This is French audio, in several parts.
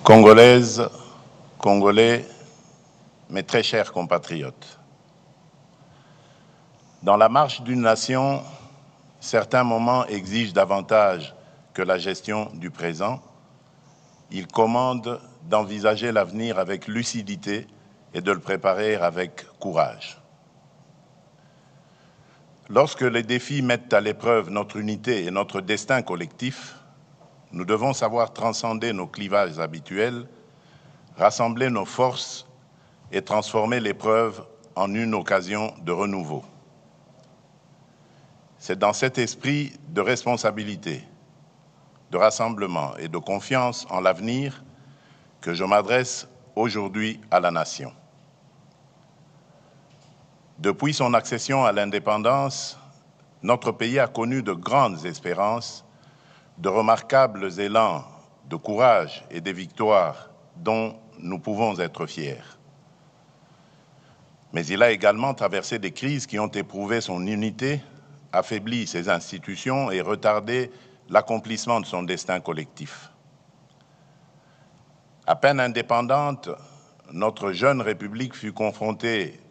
Congolaises, Congolais, mes très chers compatriotes, dans la marche d'une nation, certains moments exigent davantage que la gestion du présent. Ils commandent d'envisager l'avenir avec lucidité et de le préparer avec courage. Lorsque les défis mettent à l'épreuve notre unité et notre destin collectif, nous devons savoir transcender nos clivages habituels, rassembler nos forces et transformer l'épreuve en une occasion de renouveau. C'est dans cet esprit de responsabilité, de rassemblement et de confiance en l'avenir que je m'adresse aujourd'hui à la nation. Depuis son accession à l'indépendance, notre pays a connu de grandes espérances, de remarquables élans de courage et des victoires dont nous pouvons être fiers. Mais il a également traversé des crises qui ont éprouvé son unité, affaibli ses institutions et retardé l'accomplissement de son destin collectif. À peine indépendante, notre jeune République fut confrontée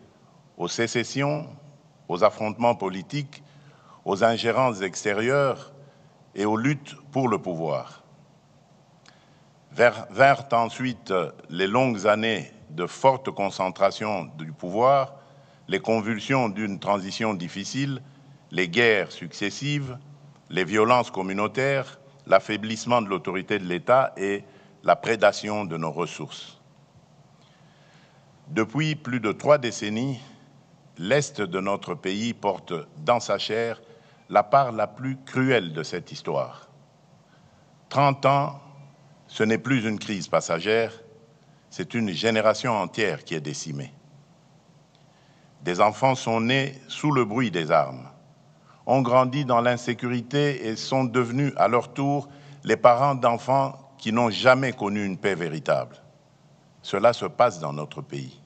aux sécessions, aux affrontements politiques, aux ingérences extérieures et aux luttes pour le pouvoir. Vinrent ensuite les longues années de forte concentration du pouvoir, les convulsions d'une transition difficile, les guerres successives, les violences communautaires, l'affaiblissement de l'autorité de l'État et la prédation de nos ressources. Depuis plus de 3 décennies, l'Est de notre pays porte dans sa chair la part la plus cruelle de cette histoire. 30 ans, ce n'est plus une crise passagère, c'est une génération entière qui est décimée. Des enfants sont nés sous le bruit des armes, ont grandi dans l'insécurité et sont devenus à leur tour les parents d'enfants qui n'ont jamais connu une paix véritable. Cela se passe dans notre pays.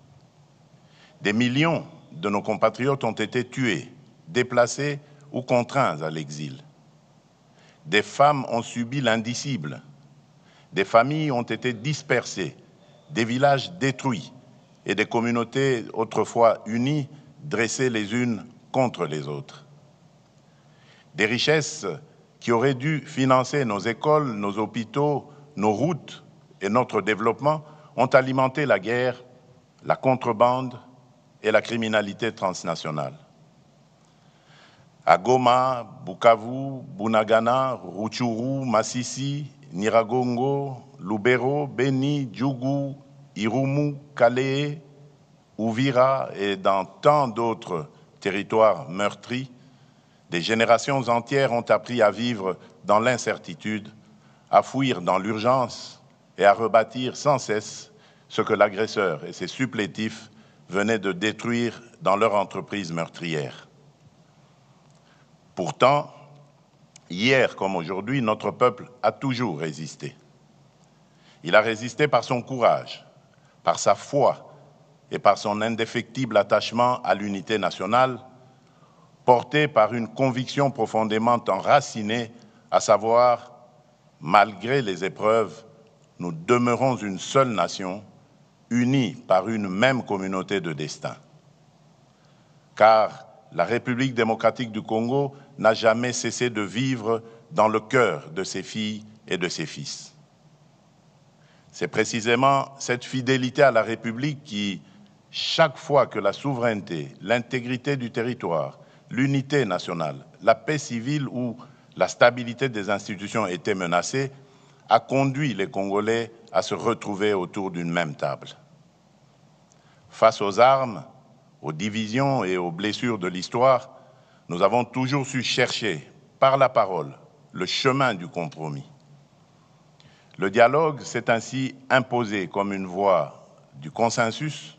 Des millions de nos compatriotes ont été tués, déplacés ou contraints à l'exil. Des femmes ont subi l'indicible. Des familles ont été dispersées, des villages détruits et des communautés autrefois unies dressées les unes contre les autres. Des richesses qui auraient dû financer nos écoles, nos hôpitaux, nos routes et notre développement ont alimenté la guerre, la contrebande et la criminalité transnationale. À Goma, Bukavu, Bunagana, Rutshuru, Masisi, Nyiragongo, Lubero, Beni, Djougou, Irumu, Calais, Uvira et dans tant d'autres territoires meurtris, des générations entières ont appris à vivre dans l'incertitude, à fuir dans l'urgence et à rebâtir sans cesse ce que l'agresseur et ses supplétifs venaient de détruire dans leur entreprise meurtrière. Pourtant, hier comme aujourd'hui, notre peuple a toujours résisté. Il a résisté par son courage, par sa foi et par son indéfectible attachement à l'unité nationale, porté par une conviction profondément enracinée, à savoir, malgré les épreuves, nous demeurons une seule nation, unie par une même communauté de destin. Car la République démocratique du Congo n'a jamais cessé de vivre dans le cœur de ses filles et de ses fils. C'est précisément cette fidélité à la République qui, chaque fois que la souveraineté, l'intégrité du territoire, l'unité nationale, la paix civile ou la stabilité des institutions étaient menacées, a conduit les Congolais à se retrouver autour d'une même table. Face aux armes, aux divisions et aux blessures de l'histoire, nous avons toujours su chercher, par la parole, le chemin du compromis. Le dialogue s'est ainsi imposé comme une voie du consensus,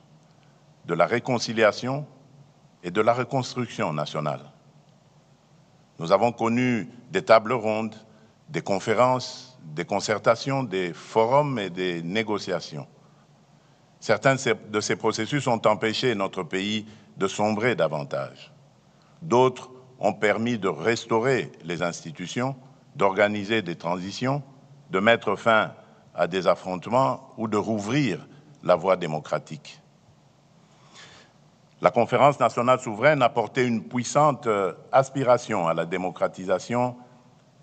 de la réconciliation et de la reconstruction nationale. Nous avons connu des tables rondes, des conférences, des concertations, des forums et des négociations. Certains de ces processus ont empêché notre pays de sombrer davantage. D'autres ont permis de restaurer les institutions, d'organiser des transitions, de mettre fin à des affrontements ou de rouvrir la voie démocratique. La Conférence nationale souveraine a porté une puissante aspiration à la démocratisation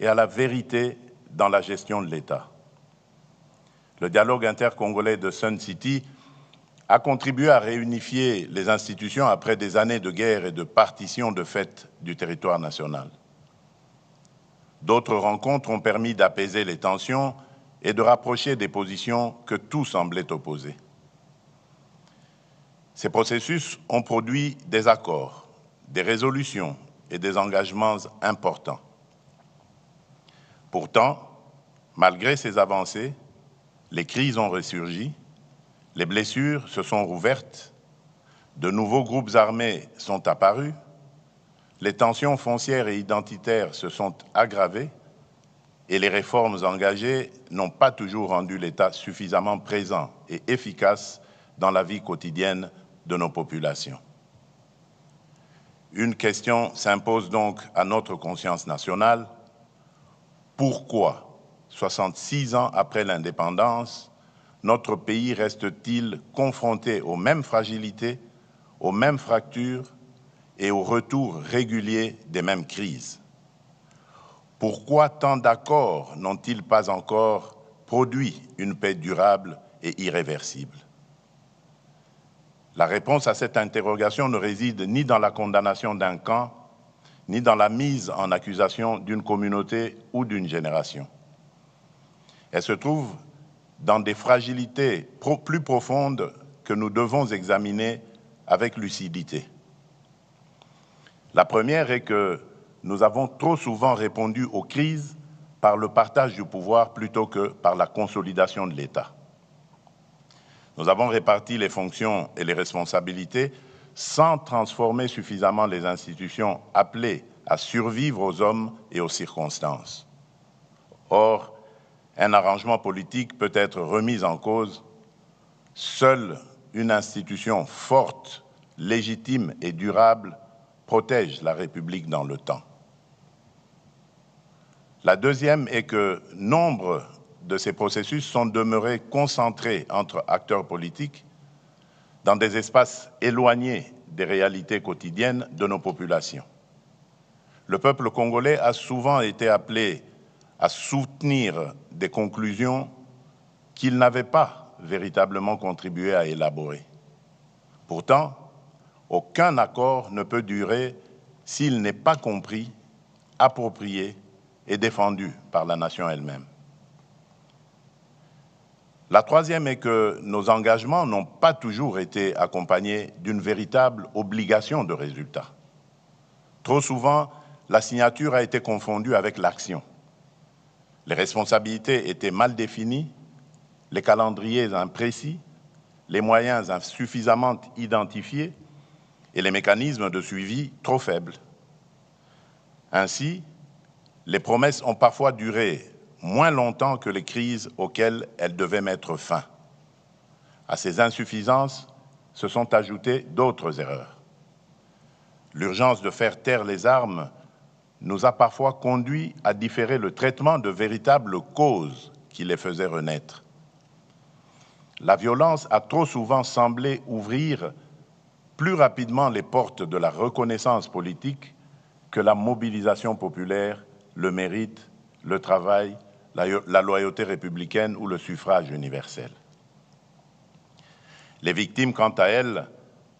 et à la vérité dans la gestion de l'État. Le dialogue intercongolais de Sun City a contribué à réunifier les institutions après des années de guerre et de partition de fait du territoire national. D'autres rencontres ont permis d'apaiser les tensions et de rapprocher des positions que tout semblait opposer. Ces processus ont produit des accords, des résolutions et des engagements importants. Pourtant, malgré ces avancées, les crises ont ressurgi, les blessures se sont rouvertes, de nouveaux groupes armés sont apparus, les tensions foncières et identitaires se sont aggravées et les réformes engagées n'ont pas toujours rendu l'État suffisamment présent et efficace dans la vie quotidienne de nos populations. Une question s'impose donc à notre conscience nationale. Pourquoi, 66 ans après l'indépendance, notre pays reste-t-il confronté aux mêmes fragilités, aux mêmes fractures et au retour régulier des mêmes crises? Pourquoi tant d'accords n'ont-ils pas encore produit une paix durable et irréversible? La réponse à cette interrogation ne réside ni dans la condamnation d'un camp, ni dans la mise en accusation d'une communauté ou d'une génération. Elle se trouve dans des fragilités plus profondes que nous devons examiner avec lucidité. La première est que nous avons trop souvent répondu aux crises par le partage du pouvoir plutôt que par la consolidation de l'État. Nous avons réparti les fonctions et les responsabilités sans transformer suffisamment les institutions appelées à survivre aux hommes et aux circonstances. Or, un arrangement politique peut être remis en cause. Seule une institution forte, légitime et durable protège la République dans le temps. La deuxième est que nombre de ces processus sont demeurés concentrés entre acteurs politiques dans des espaces éloignés des réalités quotidiennes de nos populations. Le peuple congolais a souvent été appelé à soutenir des conclusions qu'il n'avait pas véritablement contribué à élaborer. Pourtant, aucun accord ne peut durer s'il n'est pas compris, approprié et défendu par la nation elle-même. La troisième est que nos engagements n'ont pas toujours été accompagnés d'une véritable obligation de résultat. Trop souvent, la signature a été confondue avec l'action. Les responsabilités étaient mal définies, les calendriers imprécis, les moyens insuffisamment identifiés et les mécanismes de suivi trop faibles. Ainsi, les promesses ont parfois duré moins longtemps que les crises auxquelles elles devaient mettre fin. À ces insuffisances se sont ajoutées d'autres erreurs. L'urgence de faire taire les armes nous a parfois conduits à différer le traitement de véritables causes qui les faisaient renaître. La violence a trop souvent semblé ouvrir plus rapidement les portes de la reconnaissance politique que la mobilisation populaire, le mérite, le travail, la loyauté républicaine ou le suffrage universel. Les victimes, quant à elles,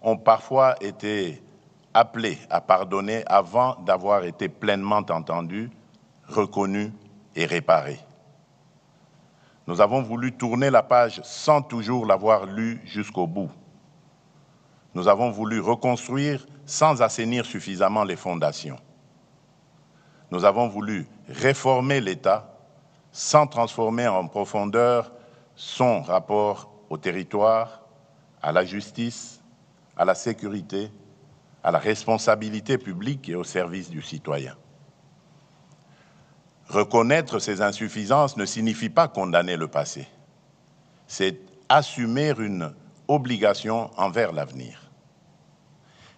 ont parfois été appelées à pardonner avant d'avoir été pleinement entendues, reconnues et réparées. Nous avons voulu tourner la page sans toujours l'avoir lue jusqu'au bout. Nous avons voulu reconstruire sans assainir suffisamment les fondations. Nous avons voulu réformer l'État sans transformer en profondeur son rapport au territoire, à la justice, à la sécurité, à la responsabilité publique et au service du citoyen. Reconnaître ces insuffisances ne signifie pas condamner le passé. C'est assumer une obligation envers l'avenir.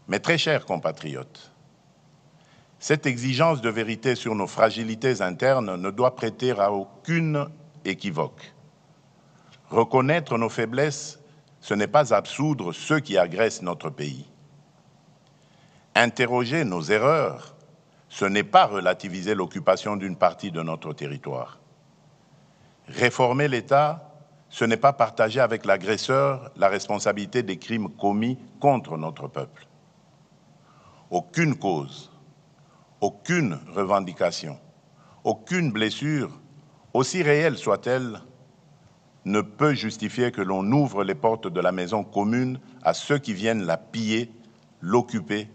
Mes très chers compatriotes, cette exigence de vérité sur nos fragilités internes ne doit prêter à aucune équivoque. Reconnaître nos faiblesses, ce n'est pas absoudre ceux qui agressent notre pays. Interroger nos erreurs, ce n'est pas relativiser l'occupation d'une partie de notre territoire. Réformer l'État, ce n'est pas partager avec l'agresseur la responsabilité des crimes commis contre notre peuple. Aucune cause, aucune revendication, aucune blessure, aussi réelle soit-elle, ne peut justifier que l'on ouvre les portes de la maison commune à ceux qui viennent la piller, l'occuper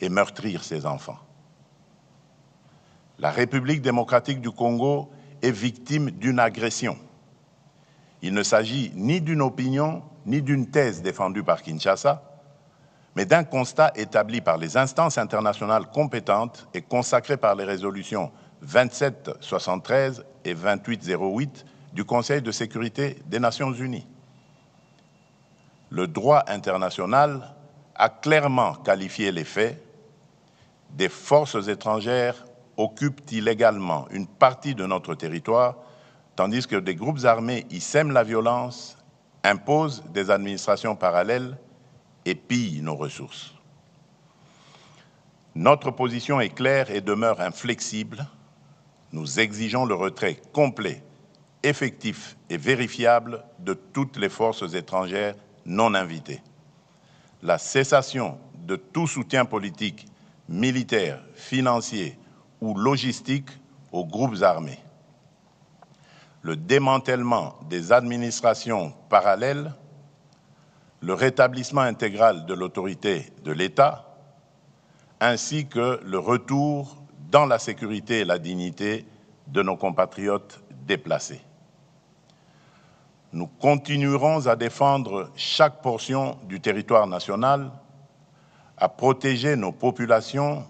et meurtrir ses enfants. La République démocratique du Congo est victime d'une agression. Il ne s'agit ni d'une opinion, ni d'une thèse défendue par Kinshasa, mais d'un constat établi par les instances internationales compétentes et consacré par les résolutions 2773 et 2808 du Conseil de sécurité des Nations Unies. Le droit international a clairement qualifié les faits. Des forces étrangères occupent illégalement une partie de notre territoire, tandis que des groupes armés y sèment la violence, imposent des administrations parallèles et pillent nos ressources. Notre position est claire et demeure inflexible. Nous exigeons le retrait complet, effectif et vérifiable de toutes les forces étrangères non invitées. La cessation de tout soutien politique, militaire, financier ou logistique aux groupes armés. Le démantèlement des administrations parallèles, le rétablissement intégral de l'autorité de l'État, ainsi que le retour dans la sécurité et la dignité de nos compatriotes déplacés. Nous continuerons à défendre chaque portion du territoire national, à protéger nos populations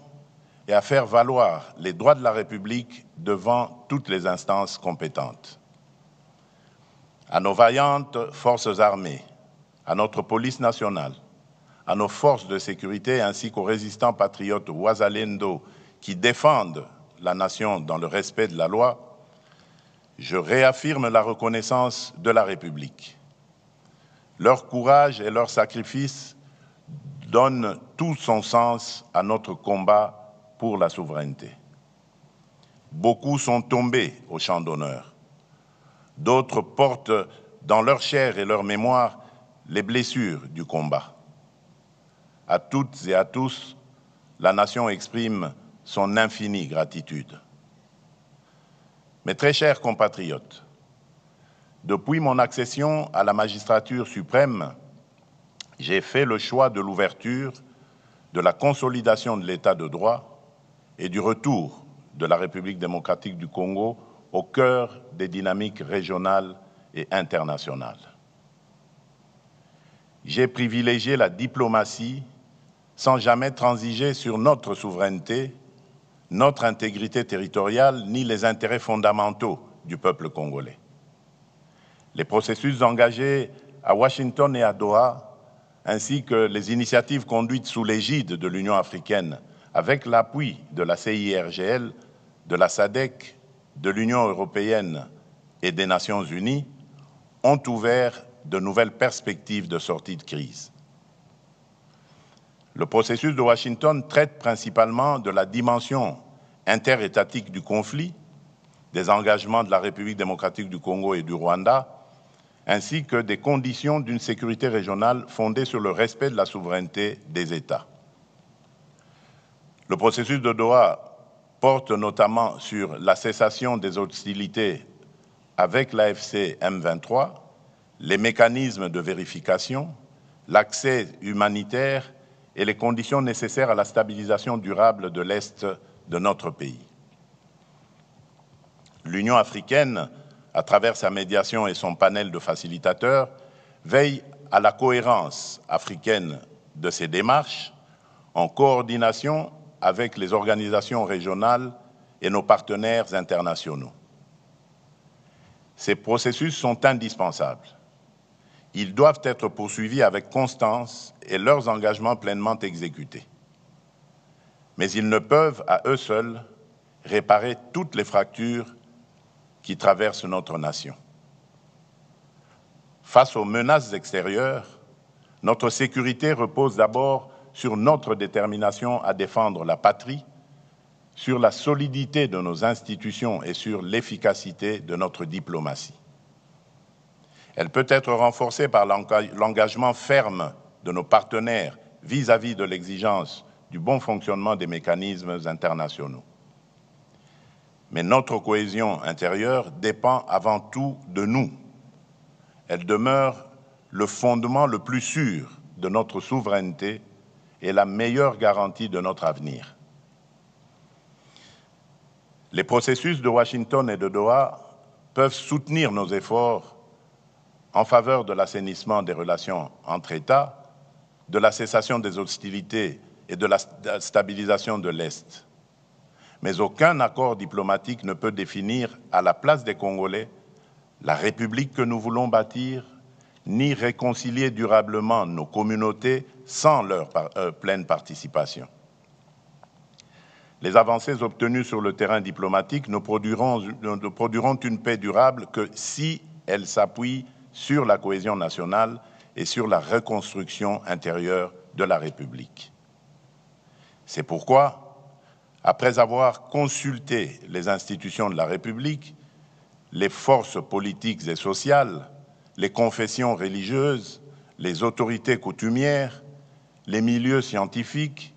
et à faire valoir les droits de la République devant toutes les instances compétentes. À nos vaillantes forces armées, à notre police nationale, à nos forces de sécurité ainsi qu'aux résistants patriotes Wazalendo qui défendent la nation dans le respect de la loi, je réaffirme la reconnaissance de la République. Leur courage et leur sacrifice donnent tout son sens à notre combat pour la souveraineté. Beaucoup sont tombés au champ d'honneur. D'autres portent dans leur chair et leur mémoire les blessures du combat. À toutes et à tous, la nation exprime son infinie gratitude. Mes très chers compatriotes, depuis mon accession à la magistrature suprême, j'ai fait le choix de l'ouverture, de la consolidation de l'état de droit et du retour de la République démocratique du Congo au cœur des dynamiques régionales et internationales. J'ai privilégié la diplomatie sans jamais transiger sur notre souveraineté, notre intégrité territoriale, ni les intérêts fondamentaux du peuple congolais. Les processus engagés à Washington et à Doha, ainsi que les initiatives conduites sous l'égide de l'Union africaine, avec l'appui de la CIRGL, de la SADC, de l'Union européenne et des Nations unies, ont ouvert de nouvelles perspectives de sortie de crise. Le processus de Washington traite principalement de la dimension interétatique du conflit, des engagements de la République démocratique du Congo et du Rwanda, ainsi que des conditions d'une sécurité régionale fondée sur le respect de la souveraineté des États. Le processus de Doha porte notamment sur la cessation des hostilités avec l'AFC M23, les mécanismes de vérification, l'accès humanitaire et les conditions nécessaires à la stabilisation durable de l'Est de notre pays. L'Union africaine, à travers sa médiation et son panel de facilitateurs, veille à la cohérence africaine de ses démarches en coordination avec les organisations régionales et nos partenaires internationaux. Ces processus sont indispensables. Ils doivent être poursuivis avec constance et leurs engagements pleinement exécutés. Mais ils ne peuvent, à eux seuls, réparer toutes les fractures qui traversent notre nation. Face aux menaces extérieures, notre sécurité repose d'abord sur notre détermination à défendre la patrie, sur la solidité de nos institutions et sur l'efficacité de notre diplomatie. Elle peut être renforcée par l'engagement ferme de nos partenaires vis-à-vis de l'exigence du bon fonctionnement des mécanismes internationaux. Mais notre cohésion intérieure dépend avant tout de nous. Elle demeure le fondement le plus sûr de notre souveraineté et la meilleure garantie de notre avenir. Les processus de Washington et de Doha peuvent soutenir nos efforts en faveur de l'assainissement des relations entre États, de la cessation des hostilités et de la stabilisation de l'Est. Mais aucun accord diplomatique ne peut définir à la place des Congolais la République que nous voulons bâtir, ni réconcilier durablement nos communautés sans leur pleine participation. Les avancées obtenues sur le terrain diplomatique ne produiront une paix durable que si elles s'appuient sur la cohésion nationale et sur la reconstruction intérieure de la République. C'est pourquoi, après avoir consulté les institutions de la République, les forces politiques et sociales, les confessions religieuses, les autorités coutumières, les milieux scientifiques,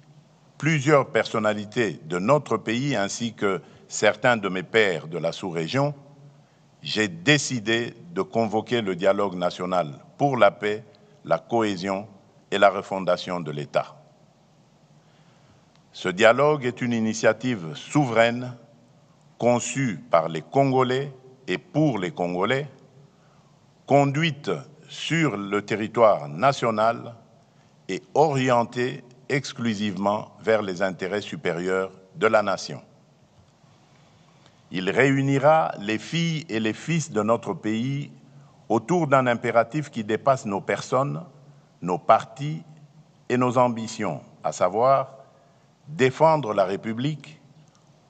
plusieurs personnalités de notre pays ainsi que certains de mes pairs de la sous-région, j'ai décidé de convoquer le dialogue national pour la paix, la cohésion et la refondation de l'État. Ce dialogue est une initiative souveraine conçue par les Congolais et pour les Congolais, conduite sur le territoire national et orientée exclusivement vers les intérêts supérieurs de la nation. Il réunira les filles et les fils de notre pays autour d'un impératif qui dépasse nos personnes, nos partis et nos ambitions, à savoir défendre la République,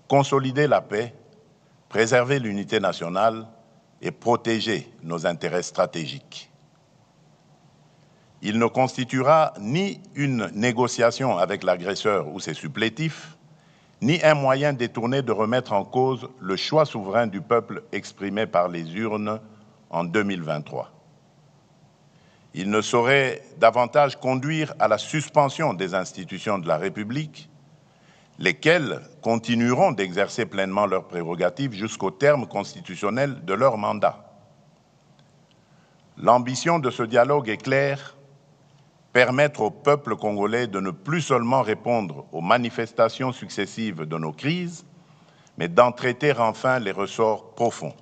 consolider la paix, préserver l'unité nationale et protéger nos intérêts stratégiques. Il ne constituera ni une négociation avec l'agresseur ou ses supplétifs, ni un moyen détourné de remettre en cause le choix souverain du peuple exprimé par les urnes en 2023. Il ne saurait davantage conduire à la suspension des institutions de la République, lesquelles continueront d'exercer pleinement leurs prérogatives jusqu'au terme constitutionnel de leur mandat. L'ambition de ce dialogue est claire: permettre au peuple congolais de ne plus seulement répondre aux manifestations successives de nos crises, mais d'en traiter enfin les ressorts profonds.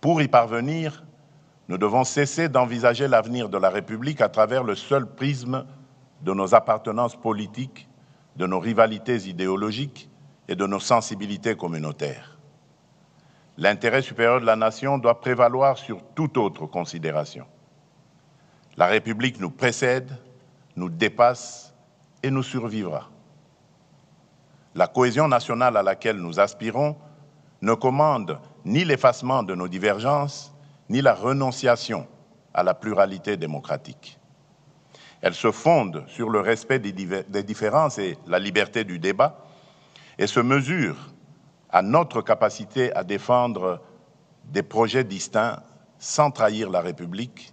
Pour y parvenir, nous devons cesser d'envisager l'avenir de la République à travers le seul prisme de nos appartenances politiques, de nos rivalités idéologiques et de nos sensibilités communautaires. L'intérêt supérieur de la nation doit prévaloir sur toute autre considération. La République nous précède, nous dépasse et nous survivra. La cohésion nationale à laquelle nous aspirons ne commande ni l'effacement de nos divergences, ni la renonciation à la pluralité démocratique. Elle se fonde sur le respect des différences et la liberté du débat et se mesure à notre capacité à défendre des projets distincts sans trahir la République,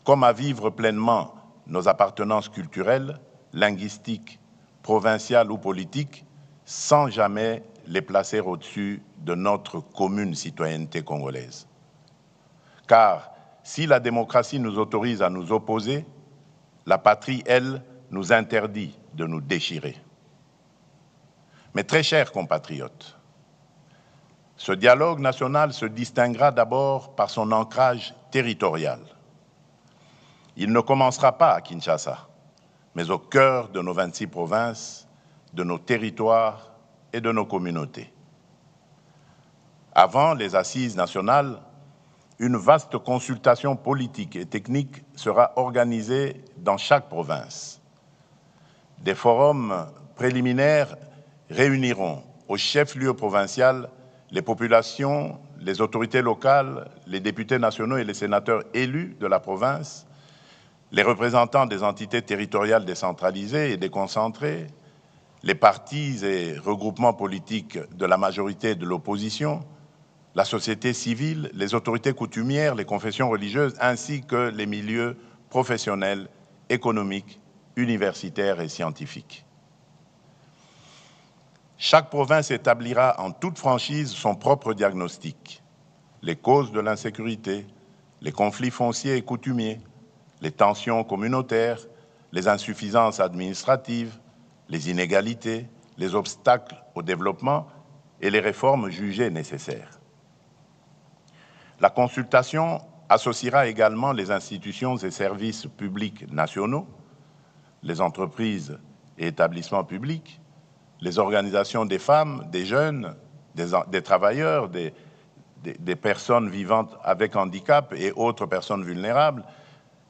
comme à vivre pleinement nos appartenances culturelles, linguistiques, provinciales ou politiques, sans jamais les placer au-dessus de notre commune citoyenneté congolaise. Car si la démocratie nous autorise à nous opposer, la patrie, elle, nous interdit de nous déchirer. Mais très chers compatriotes, ce dialogue national se distinguera d'abord par son ancrage territorial. Il ne commencera pas à Kinshasa, mais au cœur de nos 26 provinces, de nos territoires et de nos communautés. Avant les assises nationales, une vaste consultation politique et technique sera organisée dans chaque province. Des forums préliminaires réuniront au chef-lieu provincial les populations, les autorités locales, les députés nationaux et les sénateurs élus de la province, les représentants des entités territoriales décentralisées et déconcentrées, les partis et regroupements politiques de la majorité et de l'opposition, la société civile, les autorités coutumières, les confessions religieuses, ainsi que les milieux professionnels, économiques, universitaires et scientifiques. Chaque province établira en toute franchise son propre diagnostic, les causes de l'insécurité, les conflits fonciers et coutumiers, les tensions communautaires, les insuffisances administratives, les inégalités, les obstacles au développement et les réformes jugées nécessaires. La consultation associera également les institutions et services publics nationaux, les entreprises et établissements publics, les organisations des femmes, des jeunes, des travailleurs, des personnes vivant avec handicap et autres personnes vulnérables,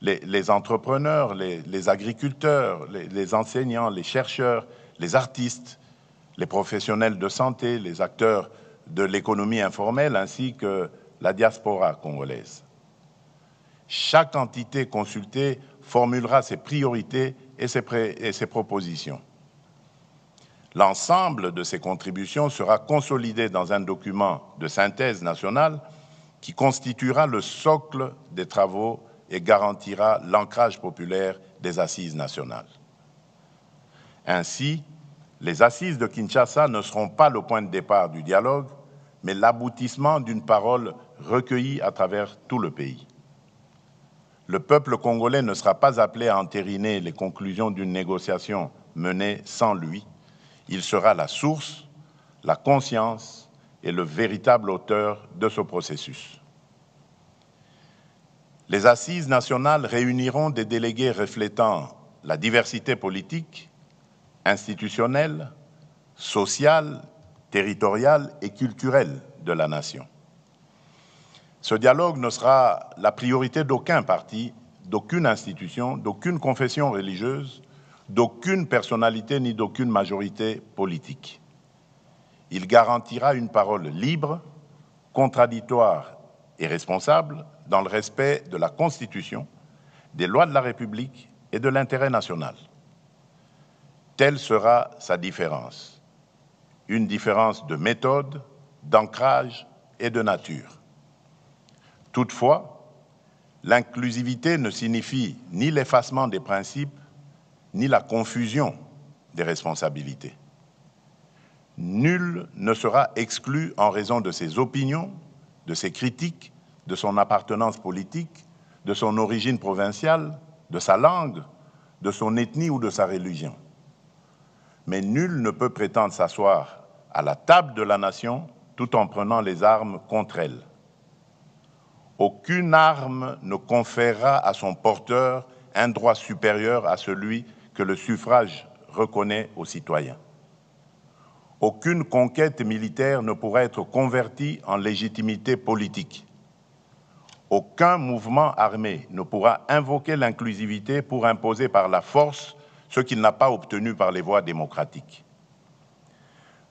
les entrepreneurs, les agriculteurs, les enseignants, les chercheurs, les artistes, les professionnels de santé, les acteurs de l'économie informelle ainsi que la diaspora congolaise. Chaque entité consultée formulera ses priorités et ses propositions. L'ensemble de ces contributions sera consolidé dans un document de synthèse nationale qui constituera le socle des travaux et garantira l'ancrage populaire des assises nationales. Ainsi, les assises de Kinshasa ne seront pas le point de départ du dialogue, mais l'aboutissement d'une parole recueillie à travers tout le pays. Le peuple congolais ne sera pas appelé à entériner les conclusions d'une négociation menée sans lui. Il sera la source, la conscience et le véritable auteur de ce processus. Les assises nationales réuniront des délégués reflétant la diversité politique, institutionnelle, sociale, territoriale et culturelle de la nation. Ce dialogue ne sera la priorité d'aucun parti, d'aucune institution, d'aucune confession religieuse, d'aucune personnalité ni d'aucune majorité politique. Il garantira une parole libre, contradictoire et responsable dans le respect de la Constitution, des lois de la République et de l'intérêt national. Telle sera sa différence. Une différence de méthode, d'ancrage et de nature. Toutefois, l'inclusivité ne signifie ni l'effacement des principes, ni la confusion des responsabilités. Nul ne sera exclu en raison de ses opinions, de ses critiques, de son appartenance politique, de son origine provinciale, de sa langue, de son ethnie ou de sa religion. Mais nul ne peut prétendre s'asseoir à la table de la nation tout en prenant les armes contre elle. Aucune arme ne conférera à son porteur un droit supérieur à celui que le suffrage reconnaît aux citoyens. Aucune conquête militaire ne pourra être convertie en légitimité politique. Aucun mouvement armé ne pourra invoquer l'inclusivité pour imposer par la force ce qu'il n'a pas obtenu par les voies démocratiques.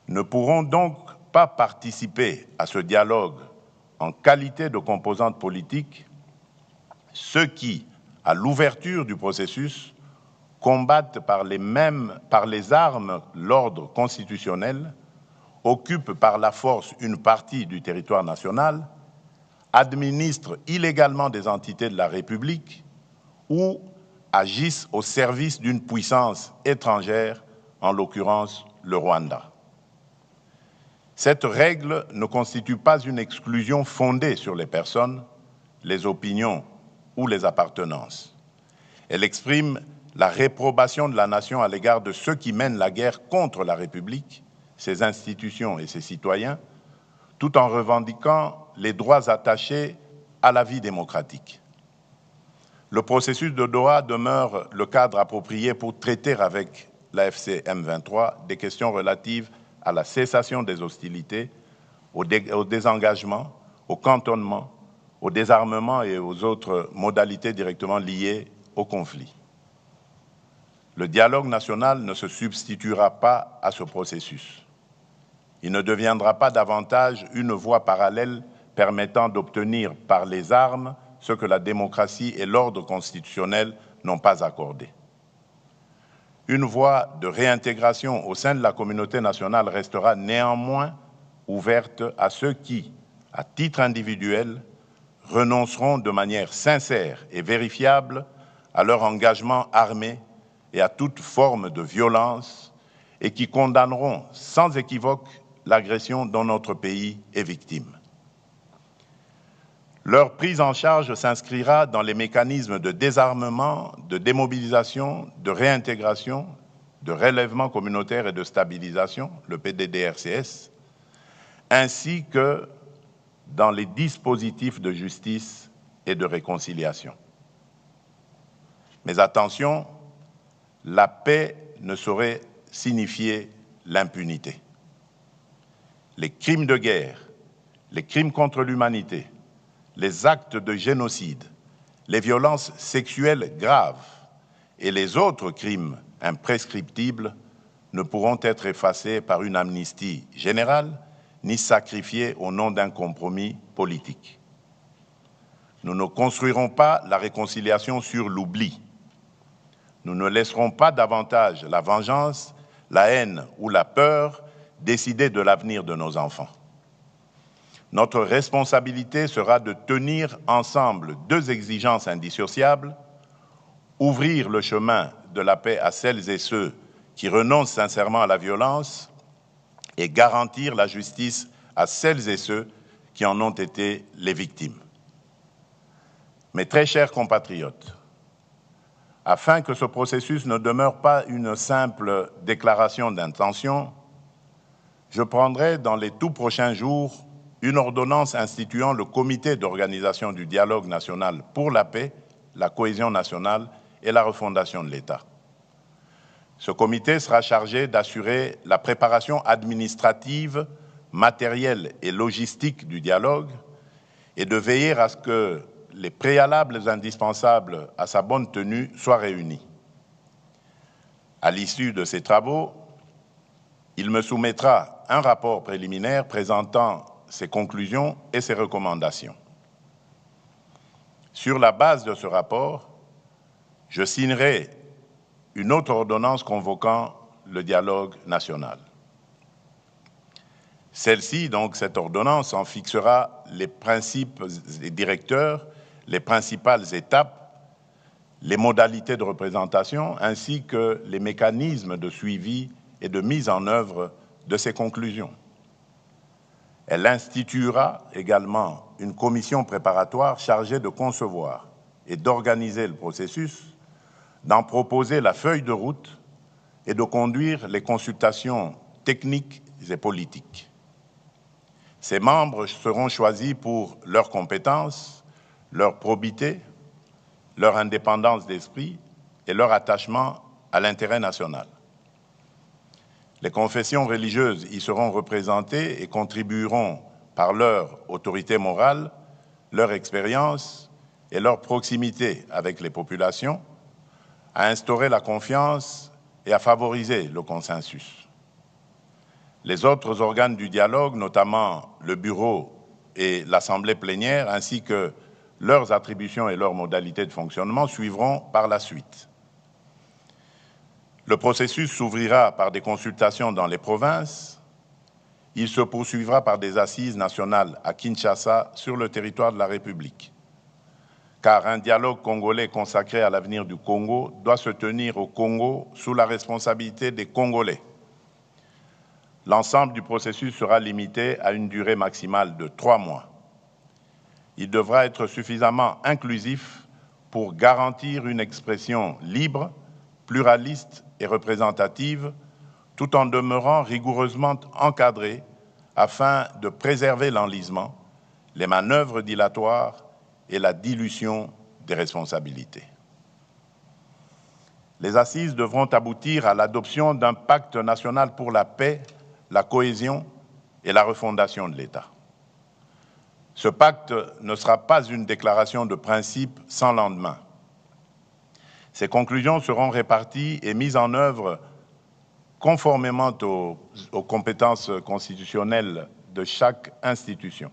Ne pourront donc pas participer à ce dialogue en qualité de composantes politiques ceux qui, à l'ouverture du processus, combattent par les armes l'ordre constitutionnel, occupent par la force une partie du territoire national, administrent illégalement des entités de la République ou agissent au service d'une puissance étrangère, en l'occurrence le Rwanda. Cette règle ne constitue pas une exclusion fondée sur les personnes, les opinions ou les appartenances. Elle exprime la réprobation de la nation à l'égard de ceux qui mènent la guerre contre la République, ses institutions et ses citoyens, tout en revendiquant les droits attachés à la vie démocratique. Le processus de Doha demeure le cadre approprié pour traiter avec l'AFC M23 des questions relatives à la cessation des hostilités, au désengagement, au cantonnement, au désarmement et aux autres modalités directement liées au conflit. Le dialogue national ne se substituera pas à ce processus. Il ne deviendra pas davantage une voie parallèle permettant d'obtenir par les armes ce que la démocratie et l'ordre constitutionnel n'ont pas accordé. Une voie de réintégration au sein de la communauté nationale restera néanmoins ouverte à ceux qui, à titre individuel, renonceront de manière sincère et vérifiable à leur engagement armé et à toute forme de violence et qui condamneront sans équivoque l'agression dont notre pays est victime. Leur prise en charge s'inscrira dans les mécanismes de désarmement, de démobilisation, de réintégration, de relèvement communautaire et de stabilisation, le PDDRCS, ainsi que dans les dispositifs de justice et de réconciliation. Mais attention, la paix ne saurait signifier l'impunité. Les crimes de guerre, les crimes contre l'humanité, les actes de génocide, les violences sexuelles graves et les autres crimes imprescriptibles ne pourront être effacés par une amnistie générale ni sacrifiés au nom d'un compromis politique. Nous ne construirons pas la réconciliation sur l'oubli. Nous ne laisserons pas davantage la vengeance, la haine ou la peur décider de l'avenir de nos enfants. Notre responsabilité sera de tenir ensemble deux exigences indissociables, ouvrir le chemin de la paix à celles et ceux qui renoncent sincèrement à la violence et garantir la justice à celles et ceux qui en ont été les victimes. Mes très chers compatriotes, afin que ce processus ne demeure pas une simple déclaration d'intention, je prendrai dans les tout prochains jours une ordonnance instituant le comité d'organisation du dialogue national pour la paix, la cohésion nationale et la refondation de l'État. Ce comité sera chargé d'assurer la préparation administrative, matérielle et logistique du dialogue et de veiller à ce que les préalables indispensables à sa bonne tenue soient réunis. À l'issue de ces travaux, il me soumettra un rapport préliminaire présentant ses conclusions et ses recommandations. Sur la base de ce rapport, je signerai une autre ordonnance convoquant le dialogue national. Celle-ci, donc cette ordonnance, en fixera les principes et directeurs, les principales étapes, les modalités de représentation, ainsi que les mécanismes de suivi et de mise en œuvre de ces conclusions. Elle instituera également une commission préparatoire chargée de concevoir et d'organiser le processus, d'en proposer la feuille de route et de conduire les consultations techniques et politiques. Ces membres seront choisis pour leurs compétences, leur probité, leur indépendance d'esprit et leur attachement à l'intérêt national. Les confessions religieuses y seront représentées et contribueront par leur autorité morale, leur expérience et leur proximité avec les populations à instaurer la confiance et à favoriser le consensus. Les autres organes du dialogue, notamment le bureau et l'assemblée plénière, ainsi que leurs attributions et leurs modalités de fonctionnement, suivront par la suite. Le processus s'ouvrira par des consultations dans les provinces. Il se poursuivra par des assises nationales à Kinshasa, sur le territoire de la République. Car un dialogue congolais consacré à l'avenir du Congo doit se tenir au Congo sous la responsabilité des Congolais. L'ensemble du processus sera limité à une durée maximale de 3 mois. Il devra être suffisamment inclusif pour garantir une expression libre, pluraliste et représentative, tout en demeurant rigoureusement encadré afin de préserver l'enlisement, les manœuvres dilatoires et la dilution des responsabilités. Les assises devront aboutir à l'adoption d'un pacte national pour la paix, la cohésion et la refondation de l'État. Ce pacte ne sera pas une déclaration de principe sans lendemain. Ces conclusions seront réparties et mises en œuvre conformément aux compétences constitutionnelles de chaque institution.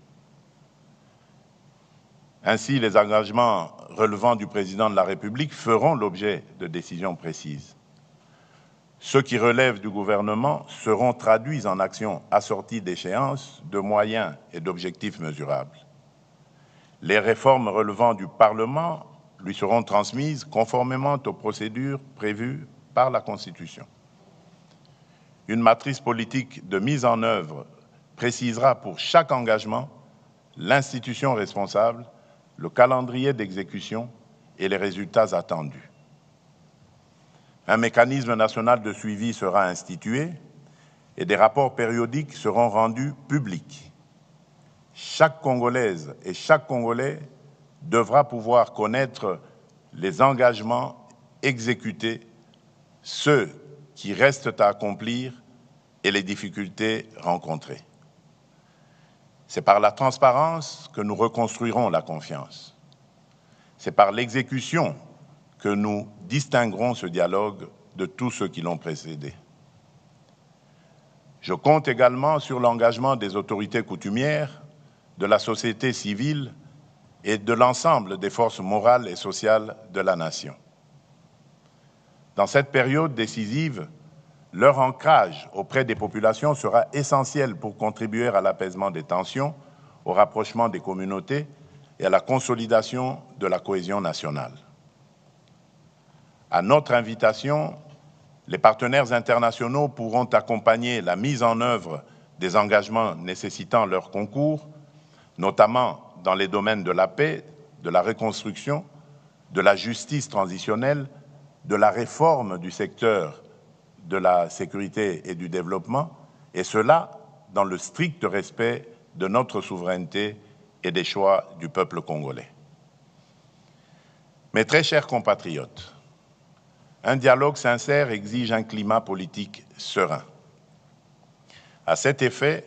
Ainsi, les engagements relevant du président de la République feront l'objet de décisions précises. Ceux qui relèvent du gouvernement seront traduits en actions assorties d'échéances, de moyens et d'objectifs mesurables. Les réformes relevant du Parlement lui seront transmises conformément aux procédures prévues par la Constitution. Une matrice politique de mise en œuvre précisera pour chaque engagement l'institution responsable, le calendrier d'exécution et les résultats attendus. Un mécanisme national de suivi sera institué et des rapports périodiques seront rendus publics. Chaque Congolaise et chaque Congolais devra pouvoir connaître les engagements exécutés, ceux qui restent à accomplir et les difficultés rencontrées. C'est par la transparence que nous reconstruirons la confiance. C'est par l'exécution que nous distinguerons ce dialogue de tous ceux qui l'ont précédé. Je compte également sur l'engagement des autorités coutumières, de la société civile et de l'ensemble des forces morales et sociales de la nation. Dans cette période décisive, leur ancrage auprès des populations sera essentiel pour contribuer à l'apaisement des tensions, au rapprochement des communautés et à la consolidation de la cohésion nationale. À notre invitation, les partenaires internationaux pourront accompagner la mise en œuvre des engagements nécessitant leur concours, notamment dans les domaines de la paix, de la reconstruction, de la justice transitionnelle, de la réforme du secteur de la sécurité et du développement, et cela dans le strict respect de notre souveraineté et des choix du peuple congolais. Mes très chers compatriotes, un dialogue sincère exige un climat politique serein. À cet effet,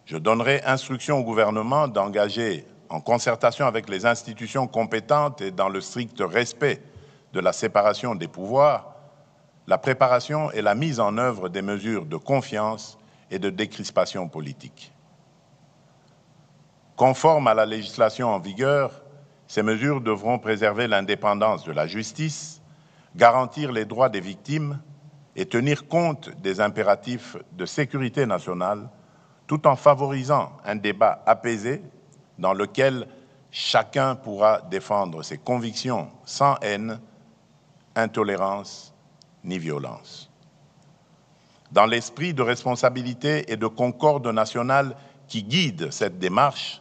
je donnerai instruction au gouvernement d'engager, en concertation avec les institutions compétentes et dans le strict respect de la séparation des pouvoirs, la préparation et la mise en œuvre des mesures de confiance et de décrispation politique. Conformes à la législation en vigueur, ces mesures devront préserver l'indépendance de la justice, garantir les droits des victimes et tenir compte des impératifs de sécurité nationale, tout en favorisant un débat apaisé dans lequel chacun pourra défendre ses convictions sans haine, intolérance ni violence. Dans l'esprit de responsabilité et de concorde nationale qui guide cette démarche,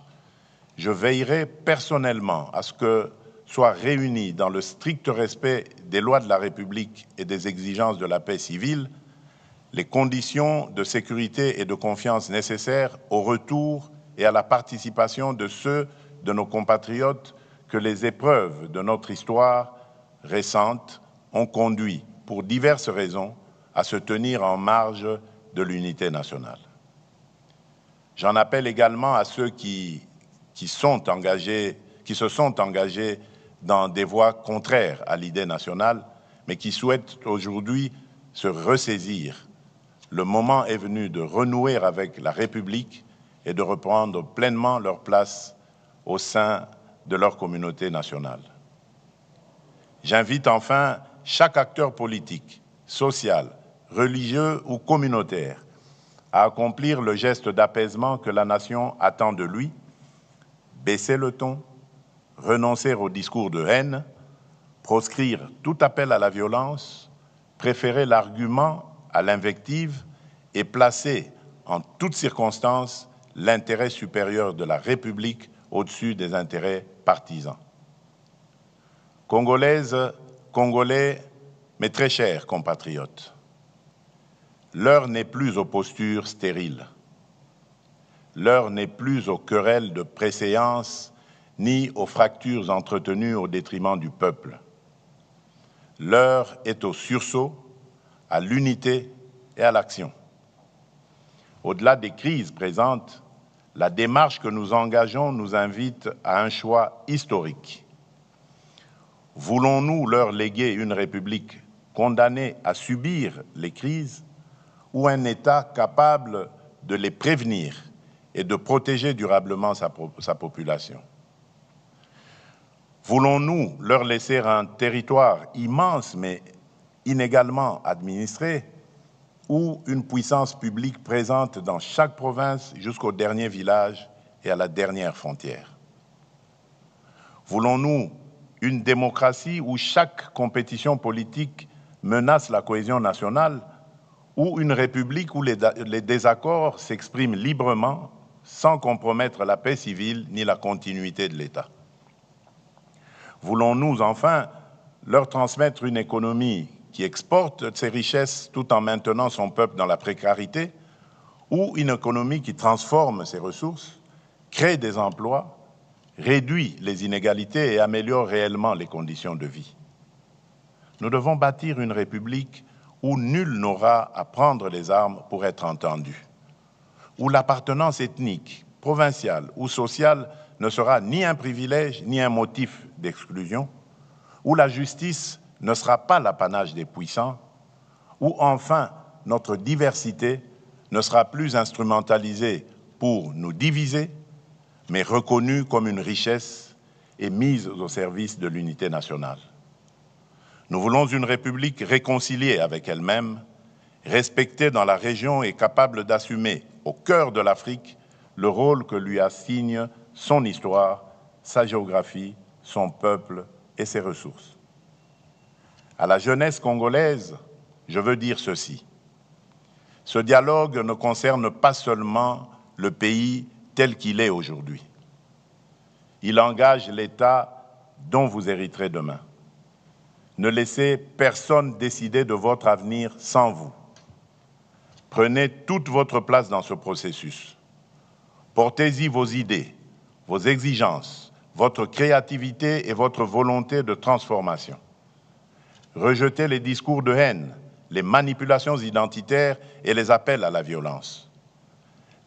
je veillerai personnellement à ce que soient réunis dans le strict respect des lois de la République et des exigences de la paix civile les conditions de sécurité et de confiance nécessaires au retour et à la participation de ceux de nos compatriotes que les épreuves de notre histoire récente ont conduit, pour diverses raisons, à se tenir en marge de l'unité nationale. J'en appelle également à ceux qui se sont engagés dans des voies contraires à l'idée nationale, mais qui souhaitent aujourd'hui se ressaisir. Le moment est venu de renouer avec la République et de reprendre pleinement leur place au sein de leur communauté nationale. J'invite enfin chaque acteur politique, social, religieux ou communautaire à accomplir le geste d'apaisement que la nation attend de lui, baisser le ton, renoncer au discours de haine, proscrire tout appel à la violence, préférer l'argument à l'invective et placer en toutes circonstances l'intérêt supérieur de la République au-dessus des intérêts partisans. Congolaises, Congolais, mes très chers compatriotes, l'heure n'est plus aux postures stériles. L'heure n'est plus aux querelles de préséance ni aux fractures entretenues au détriment du peuple. L'heure est au sursaut, à l'unité et à l'action. Au-delà des crises présentes, la démarche que nous engageons nous invite à un choix historique. Voulons-nous leur léguer une République condamnée à subir les crises ou un État capable de les prévenir et de protéger durablement sa population? Voulons-nous leur laisser un territoire immense mais inégalement administré, ou une puissance publique présente dans chaque province jusqu'au dernier village et à la dernière frontière? Voulons-nous une démocratie où chaque compétition politique menace la cohésion nationale, ou une république où les désaccords s'expriment librement sans compromettre la paix civile ni la continuité de l'État? Voulons-nous enfin leur transmettre une économie qui exporte ses richesses tout en maintenant son peuple dans la précarité, ou une économie qui transforme ses ressources, crée des emplois, réduit les inégalités et améliore réellement les conditions de vie? Nous devons bâtir une république où nul n'aura à prendre les armes pour être entendu, où l'appartenance ethnique, provinciale ou sociale ne sera ni un privilège ni un motif d'exclusion, où la justice ne sera pas l'apanage des puissants, où enfin notre diversité ne sera plus instrumentalisée pour nous diviser, mais reconnue comme une richesse et mise au service de l'unité nationale. Nous voulons une République réconciliée avec elle-même, respectée dans la région et capable d'assumer au cœur de l'Afrique le rôle que lui assigne son histoire, sa géographie, son peuple et ses ressources. À la jeunesse congolaise, je veux dire ceci. Ce dialogue ne concerne pas seulement le pays tel qu'il est aujourd'hui. Il engage l'État dont vous hériterez demain. Ne laissez personne décider de votre avenir sans vous. Prenez toute votre place dans ce processus. Portez-y vos idées, vos exigences, votre créativité et votre volonté de transformation. Rejetez les discours de haine, les manipulations identitaires et les appels à la violence.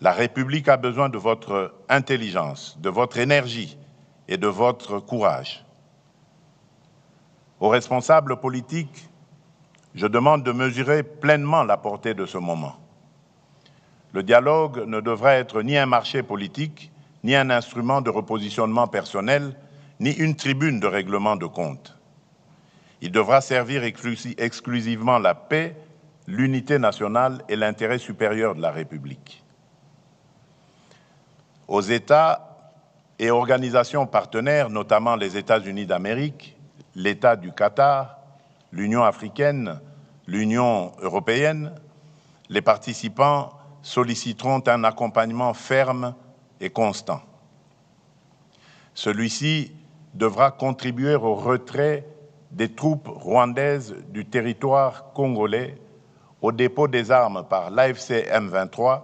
La République a besoin de votre intelligence, de votre énergie et de votre courage. Aux responsables politiques, je demande de mesurer pleinement la portée de ce moment. Le dialogue ne devra être ni un marché politique, ni un instrument de repositionnement personnel, ni une tribune de règlement de comptes. Il devra servir exclusivement la paix, l'unité nationale et l'intérêt supérieur de la République. Aux États et organisations partenaires, notamment les États-Unis d'Amérique, l'État du Qatar, l'Union africaine, l'Union européenne, les participants solliciteront un accompagnement ferme et constant. Celui-ci devra contribuer au retrait des troupes rwandaises du territoire congolais, au dépôt des armes par l'AFC M23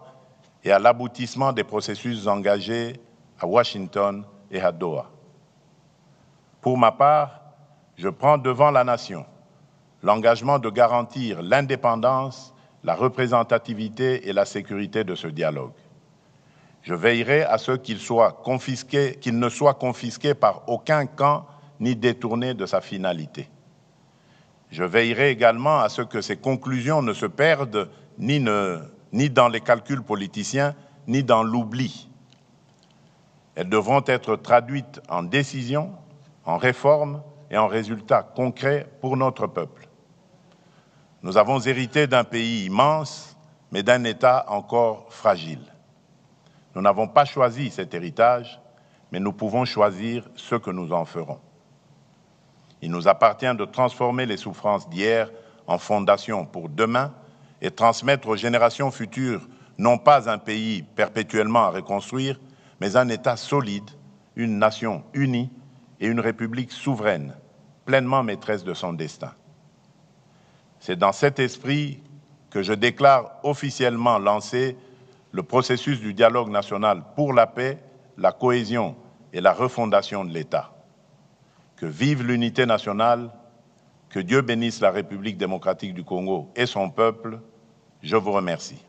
et à l'aboutissement des processus engagés à Washington et à Doha. Pour ma part, je prends devant la nation l'engagement de garantir l'indépendance, la représentativité et la sécurité de ce dialogue. Je veillerai à ce qu'il ne soit confisqué par aucun camp ni détourné de sa finalité. Je veillerai également à ce que ces conclusions ne se perdent ni dans les calculs politiciens, ni dans l'oubli. Elles devront être traduites en décisions, en réformes et en résultats concrets pour notre peuple. Nous avons hérité d'un pays immense, mais d'un État encore fragile. Nous n'avons pas choisi cet héritage, mais nous pouvons choisir ce que nous en ferons. Il nous appartient de transformer les souffrances d'hier en fondation pour demain et transmettre aux générations futures non pas un pays perpétuellement à reconstruire, mais un État solide, une nation unie et une République souveraine, pleinement maîtresse de son destin. C'est dans cet esprit que je déclare officiellement lancé le processus du dialogue national pour la paix, la cohésion et la refondation de l'État. Que vive l'unité nationale, que Dieu bénisse la République démocratique du Congo et son peuple. Je vous remercie.